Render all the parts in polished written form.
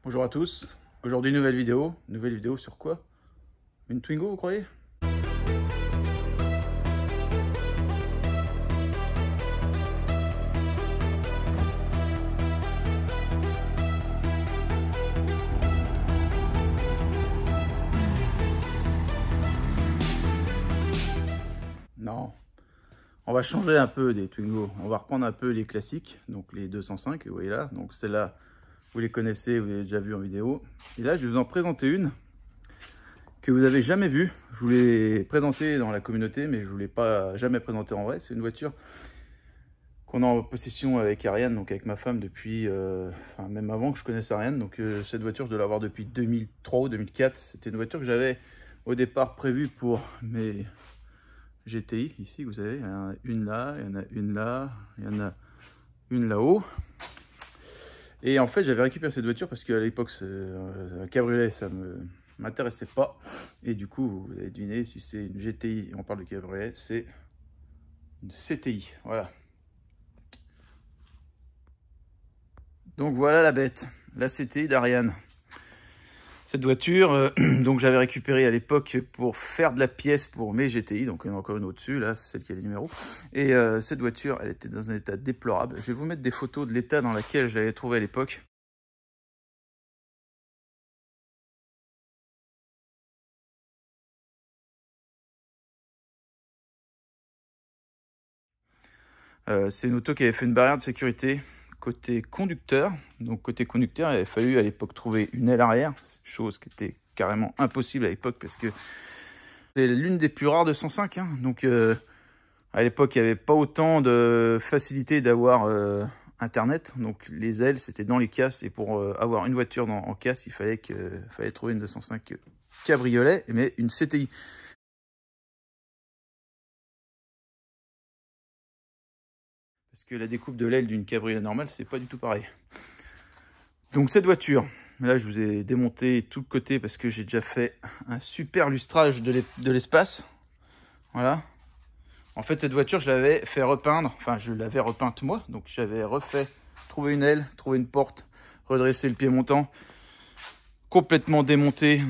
Bonjour à tous, aujourd'hui nouvelle vidéo sur quoi? Une Twingo vous croyez? Non, on va changer un peu des Twingo, on va reprendre un peu les classiques, donc les 205, vous voyez là, donc celle-là vous les connaissez, vous l'avez déjà vu en vidéo. Et là je vais vous en présenter une que vous avez jamais vue. Je vous l'ai présentée dans la communauté, mais je vous l'ai pas jamais présentée en vrai. C'est une voiture qu'on a en possession avec Ariane, donc avec ma femme depuis, enfin, même avant que je connaisse Ariane. Donc cette voiture, je dois l'avoir depuis 2003 ou 2004. C'était une voiture que j'avais au départ prévue pour mes GTI. Ici, vous avez, il y en a une là, il y en a une là, il y en a une là-haut. Et en fait, j'avais récupéré cette voiture parce qu'à l'époque, un cabriolet, ça m'intéressait pas. Et du coup, vous avez deviné, si c'est une GTI et on parle de cabriolet, c'est une CTI. Voilà. Donc voilà la bête, la CTI d'Ariane. Cette voiture, donc j'avais récupéré à l'époque pour faire de la pièce pour mes GTI, donc il y en a encore une au-dessus, là, c'est celle qui a les numéros. Et cette voiture, elle était dans un état déplorable. Je vais vous mettre des photos de l'état dans lequel je l'avais trouvée à l'époque. C'est une auto qui avait fait une barrière de sécurité côté conducteur. Donc côté conducteur, il avait fallu à l'époque trouver une aile arrière, chose qui était carrément impossible à l'époque parce que c'est l'une des plus rares de 105. Hein. Donc à l'époque, il n'y avait pas autant de facilité d'avoir Internet. Donc les ailes, c'était dans les casses. Et pour avoir une voiture en casse, il fallait trouver une 205 cabriolet, mais une CTI. Parce que la découpe de l'aile d'une cabriolet normale, c'est pas du tout pareil. Donc cette voiture, là je vous ai démonté tout le côté parce que j'ai déjà fait un super lustrage de l'espace. Voilà. En fait cette voiture je l'avais fait repeindre, enfin je l'avais repeinte moi. Donc j'avais refait, trouvé une aile, trouvé une porte, redresser le pied montant, complètement démonté.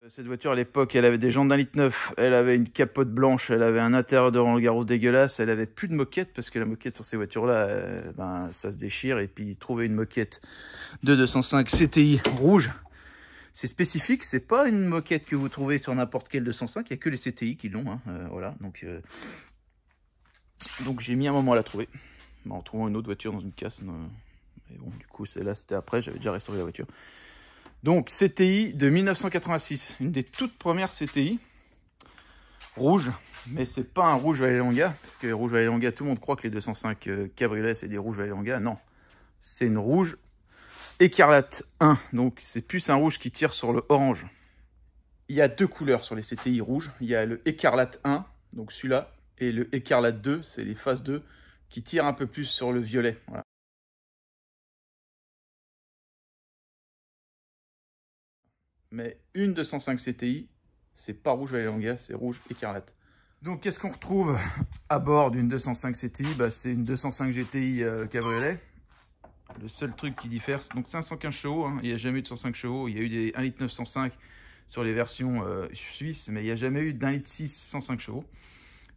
Cette voiture à l'époque, elle avait des jantes d'1,9 litre, elle avait une capote blanche, elle avait un intérieur de Roland Garros dégueulasse, elle avait plus de moquette parce que la moquette sur ces voitures-là, ben, ça se déchire. Et puis trouver une moquette de 205 CTI rouge, c'est spécifique, c'est pas une moquette que vous trouvez sur n'importe quelle 205, il n'y a que les CTI qui l'ont. Hein, voilà, donc j'ai mis un moment à la trouver, en trouvant une autre voiture dans une casse. Mais bon, du coup, celle-là c'était après, j'avais déjà restauré la voiture. Donc, CTI de 1986, une des toutes premières CTI, rouge, mais c'est pas un rouge Vallelonga, parce que rouge Vallelonga, tout le monde croit que les 205 cabriolets, c'est des rouges Vallelonga. Non, c'est une rouge écarlate 1, donc c'est plus un rouge qui tire sur le orange. Il y a deux couleurs sur les CTI rouges, il y a le écarlate 1, donc celui-là, et le écarlate 2, c'est les phases 2, qui tirent un peu plus sur le violet, voilà. Mais une 205 CTI, c'est pas rouge Vallelonga, c'est rouge écarlate. Donc qu'est-ce qu'on retrouve à bord d'une 205 CTI? Bah, c'est une 205 GTI cabriolet. Le seul truc qui diffère, donc c'est un 115 chevaux, hein. Il n'y a jamais eu de 105 chevaux, il y a eu des 1,9 litre 105 sur les versions suisses, mais il n'y a jamais eu d'1,6 litre 105 chevaux.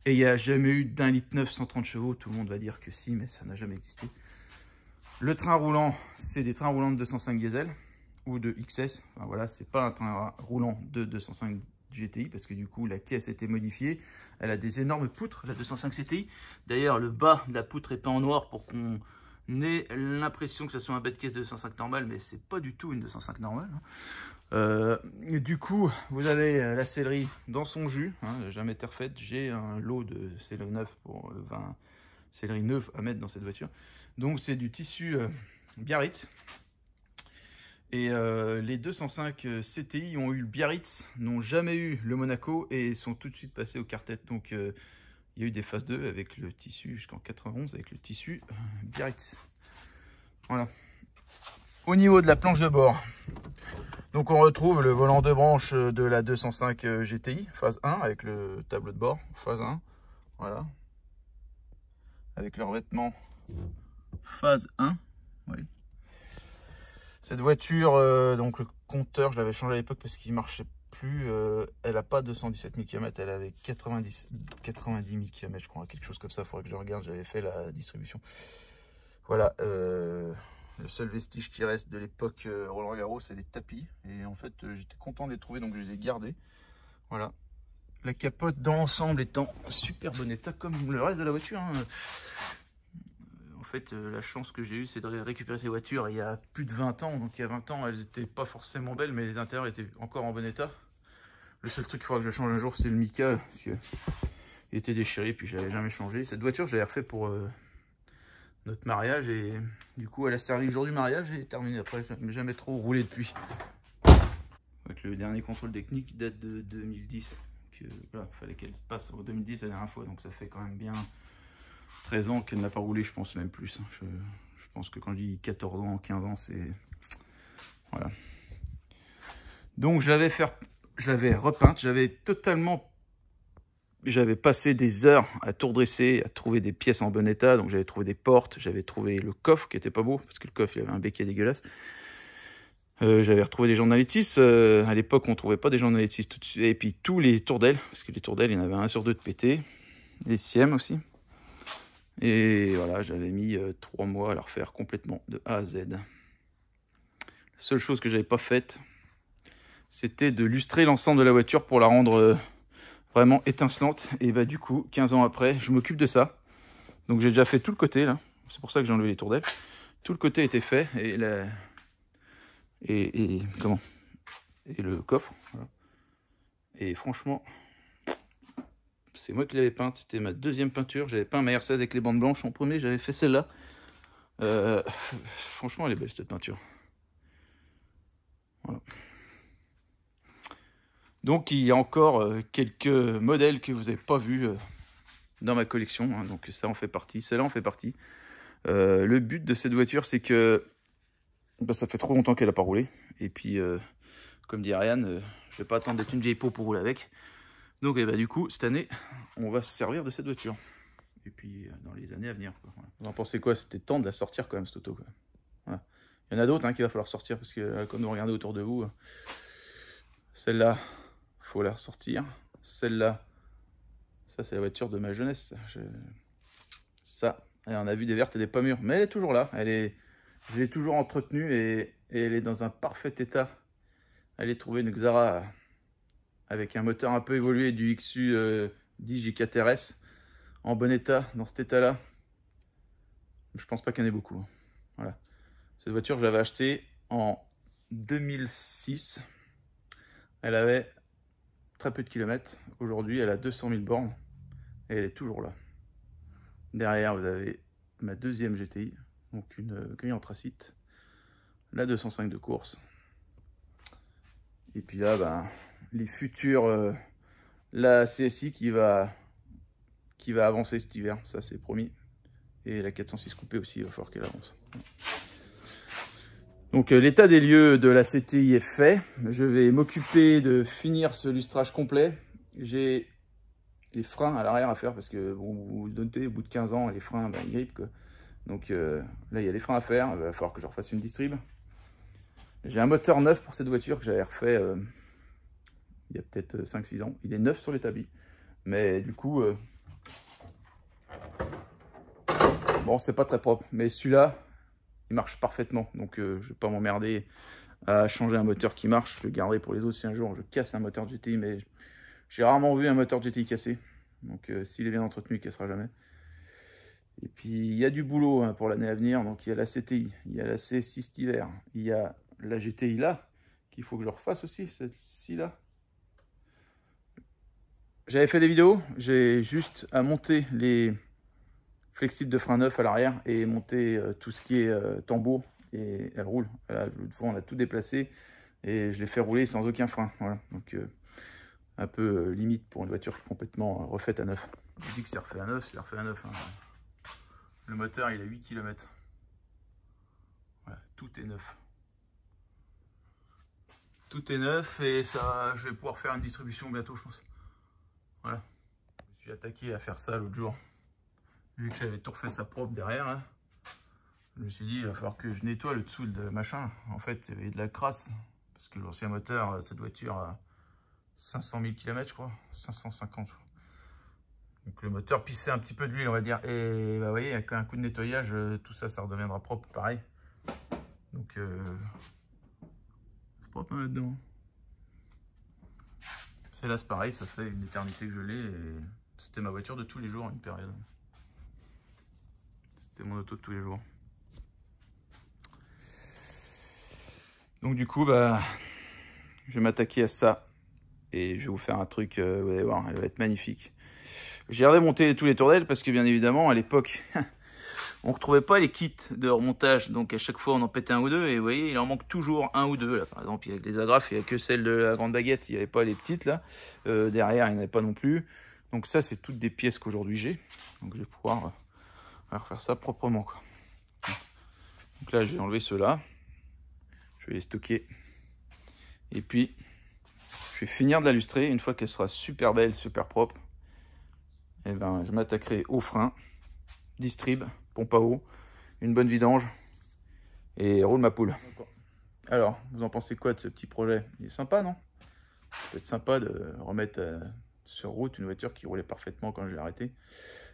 Et il n'y a jamais eu d'1,9 litre 130 chevaux. Tout le monde va dire que si, mais ça n'a jamais existé. Le train roulant, c'est des trains roulants de 205 diesel ou de XS. Enfin voilà, c'est pas un train roulant de 205 GTI parce que du coup la caisse a été modifiée. Elle a des énormes poutres, la 205 CTI. D'ailleurs, le bas de la poutre est peint en noir pour qu'on ait l'impression que ce soit un bas de caisse de 205 normal, mais c'est pas du tout une 205 normale. Du coup, vous avez la sellerie dans son jus, hein, jamais été refaite. J'ai un lot de sellerie neuve pour 20 sellerie neuve à mettre dans cette voiture. Donc c'est du tissu Biarritz. Et les 205 CTI ont eu le Biarritz, n'ont jamais eu le Monaco et sont tout de suite passés au Cartet. Donc il y a eu des phases 2 avec le tissu jusqu'en 91 avec le tissu Biarritz. Voilà. Au niveau de la planche de bord, donc on retrouve le volant de branche de la 205 GTI, phase 1 avec le tableau de bord, phase 1. Voilà. Avec le revêtement phase 1. Oui. Cette voiture, donc le compteur, je l'avais changé à l'époque parce qu'il marchait plus. Elle n'a pas 217 000 km, elle avait 90 000 km, je crois, quelque chose comme ça. Il faudrait que je regarde, j'avais fait la distribution. Voilà, le seul vestige qui reste de l'époque Roland Garros, c'est les tapis. Et en fait, j'étais content de les trouver, donc je les ai gardés. Voilà. La capote dans l'ensemble est en super bon état, comme le reste de la voiture. Hein. En fait, la chance que j'ai eue, c'est de récupérer ces voitures il y a plus de 20 ans. Donc il y a 20 ans, elles n'étaient pas forcément belles, mais les intérieurs étaient encore en bon état. Le seul truc qu'il faudra que je change un jour, c'est le Mica, parce qu'il était déchiré, puis je l'avais jamais changé. Cette voiture, je l'avais refait pour notre mariage, et du coup, elle a servi le jour du mariage et terminé après. Je n'ai jamais trop roulé depuis. Donc, le dernier contrôle technique date de 2010. Voilà, il fallait qu'elle passe en 2010 la dernière fois, donc ça fait quand même bien 13 ans qu'elle n'a pas roulé, je pense même plus. Je pense que quand je dis 14 ans, 15 ans, c'est... Voilà. Donc je l'avais repeinte, j'avais passé des heures à tout redresser, à trouver des pièces en bon état. Donc j'avais trouvé des portes, j'avais trouvé le coffre qui était pas beau, parce que le coffre il avait un béquet dégueulasse. J'avais retrouvé des journalitis. À l'époque, on trouvait pas des journalitis tout de suite. Et puis tous les tourdelles, parce que les tourdelles, il y en avait 1 sur 2 de pété. Les SIEM aussi. Et voilà, j'avais mis 3 mois à la refaire complètement, de A à Z. La seule chose que j'avais pas faite, c'était de lustrer l'ensemble de la voiture pour la rendre vraiment étincelante. Et bah du coup, 15 ans après, je m'occupe de ça. Donc j'ai déjà fait tout le côté là. C'est pour ça que j'ai enlevé les tourdelles. Tout le côté était fait. Et et le coffre. Voilà. Et franchement, c'est moi qui l'avais peinte. C'était ma deuxième peinture. J'avais peint ma R16 avec les bandes blanches en premier. J'avais fait celle-là. Franchement, elle est belle cette peinture. Voilà. Donc il y a encore quelques modèles que vous n'avez pas vus dans ma collection. Hein. Donc ça en fait partie. Celle-là en fait partie. Le but de cette voiture, c'est que ça fait trop longtemps qu'elle n'a pas roulé. Et puis, comme dit Ariane, je vais pas attendre d'être une vieille peau pour rouler avec. Donc, du coup, cette année, on va se servir de cette voiture. Et puis, dans les années à venir. Quoi. Voilà. Vous en pensez quoi? C'était temps de la sortir quand même, cette auto. Quoi. Voilà. Il y en a d'autres qu'il va falloir sortir, parce que quand vous regardez autour de vous, celle-là, il faut la ressortir. Celle-là, ça, c'est la voiture de ma jeunesse. Ça, on a vu des vertes et des pas mûres, mais elle est toujours là. Je l'ai toujours entretenue et elle est dans un parfait état. Allez trouver une Xara avec un moteur un peu évolué du XU 10 J4RS en bon état, dans cet état-là. Je pense pas qu'il y en ait beaucoup. Voilà. Cette voiture, je l'avais achetée en 2006. Elle avait très peu de kilomètres. Aujourd'hui, elle a 200 000 bornes et elle est toujours là. Derrière, vous avez ma deuxième GTI. Donc une grille anthracite, la 205 de course. Et puis là, les futurs, la CSI qui va avancer cet hiver, ça c'est promis. Et la 406 coupée aussi, il va falloir qu'elle avance. Donc l'état des lieux de la CTI est fait. Je vais m'occuper de finir ce lustrage complet. J'ai les freins à l'arrière à faire parce que bon, vous vous notez, au bout de 15 ans, les freins, ils grippent quoi. Donc là, il y a les freins à faire. Il va falloir que je refasse une distrib. J'ai un moteur neuf pour cette voiture que j'avais refait il y a peut-être 5-6 ans. Il est neuf sur l'établi. Mais du coup, Bon, c'est pas très propre, mais celui-là, il marche parfaitement. Donc, je vais pas m'emmerder à changer un moteur qui marche. Je le garderai pour les autres si un jour je casse un moteur de GTI, mais j'ai rarement vu un moteur de GTI cassé. Donc, s'il est bien entretenu, il ne cassera jamais. Et puis, il y a du boulot hein, pour l'année à venir. Donc, il y a la CTI, il y a la C6 d'hiver, il y a la GTI là, qu'il faut que je refasse aussi, celle-ci là. J'avais fait des vidéos, j'ai juste à monter les flexibles de frein neuf à l'arrière et monter tout ce qui est tambour et elle roule. Là, l'autre fois, on a tout déplacé et je l'ai fait rouler sans aucun frein. Voilà, donc un peu limite pour une voiture qui est complètement refaite à neuf. Je dis que c'est refait à neuf, c'est refait à neuf. Hein. Le moteur, il a 8 km. Voilà, tout est neuf. Tout est neuf et ça, je vais pouvoir faire une distribution bientôt, je pense. Voilà. Je me suis attaqué à faire ça l'autre jour. Vu que j'avais tout refait ça propre derrière, là, je me suis dit, il va falloir que je nettoie le dessous de machin. En fait, il y avait de la crasse. Parce que l'ancien moteur, cette voiture a 500 000 km, je crois. 550. Donc le moteur pissait un petit peu d'huile, on va dire. Et bah, vous voyez, avec un coup de nettoyage, tout ça, ça redeviendra propre, pareil. Donc, c'est propre hein, là-dedans. C'est là, c'est pareil, ça fait une éternité que je l'ai. Et c'était ma voiture de tous les jours, à une période. C'était mon auto de tous les jours. Donc du coup, bah, je vais m'attaquer à ça. Et je vais vous faire un truc, vous allez voir, elle va être magnifique. J'ai redémonté tous les tourdelles parce que bien évidemment, à l'époque, on ne retrouvait pas les kits de remontage. Donc à chaque fois, on en pétait un ou deux. Et vous voyez, il en manque toujours un ou deux. Là. Par exemple, il y a les agrafes, il n'y a que celle de la grande baguette. Il n'y avait pas les petites là. Derrière, il n'y en avait pas non plus. Donc ça, c'est toutes des pièces qu'aujourd'hui j'ai. Donc je vais pouvoir refaire ça proprement, quoi. Donc là, je vais enlever ceux-là. Je vais les stocker. Et puis, je vais finir de la lustrer. Une fois qu'elle sera super belle, super propre, et ben, je m'attaquerai au frein, distrib, pompe à eau, une bonne vidange et roule ma poule. Alors, vous en pensez quoi de ce petit projet? Il est sympa, non? Ça peut être sympa de remettre sur route une voiture qui roulait parfaitement quand je l'ai arrêtée.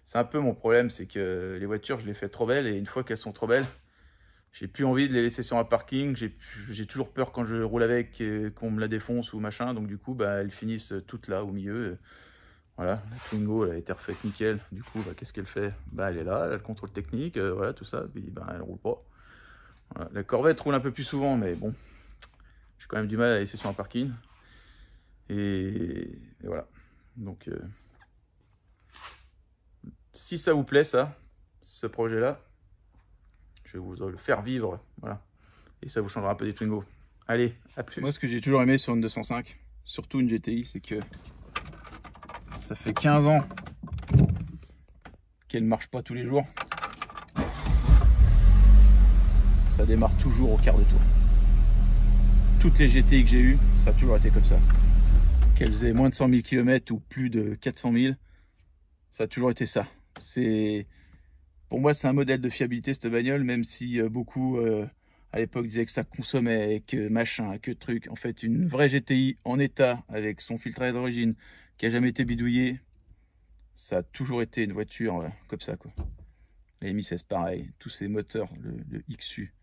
C'est un peu mon problème, c'est que les voitures, je les fais trop belles et une fois qu'elles sont trop belles, j'ai plus envie de les laisser sur un parking. J'ai toujours peur quand je roule avec qu'on me la défonce ou machin. Donc du coup, bah, elles finissent toutes là au milieu. Voilà, la Twingo elle a été refaite nickel. Du coup, bah, qu'est-ce qu'elle fait? Bah, elle est là, elle a le contrôle technique, voilà tout ça. Puis bah, elle roule pas. Voilà. La Corvette roule un peu plus souvent, mais bon, j'ai quand même du mal à la laisser sur un parking. Et voilà. Donc, si ça vous plaît, ça, ce projet-là, je vais vous le faire vivre, voilà. Et ça vous changera un peu des Twingo. Allez, à plus. Moi, ce que j'ai toujours aimé sur une 205, surtout une GTI, c'est que ça fait 15 ans qu'elle ne marche pas tous les jours. Ça démarre toujours au quart de tour. Toutes les GTI que j'ai eues, ça a toujours été comme ça. Qu'elles aient moins de 100 000 km ou plus de 400 000, ça a toujours été ça. Pour moi, c'est un modèle de fiabilité, cette bagnole, même si beaucoup à l'époque disaient que ça consommait, que machin, que truc. En fait, une vraie GTI en état, avec son filtre à air d'origine, qui a jamais été bidouillé, ça a toujours été une voiture comme ça, quoi. La Mi16, pareil. Tous ces moteurs, le XU.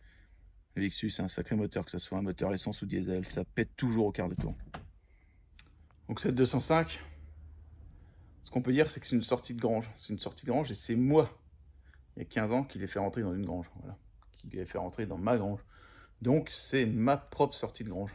Le XU, c'est un sacré moteur, que ce soit un moteur essence ou diesel. Ça pète toujours au quart de tour. Donc cette 205, ce qu'on peut dire, c'est que c'est une sortie de grange. C'est une sortie de grange et c'est moi, il y a 15 ans, qui l'ai fait rentrer dans une grange. Voilà. Qui l'ai fait rentrer dans ma grange. Donc c'est ma propre sortie de grange.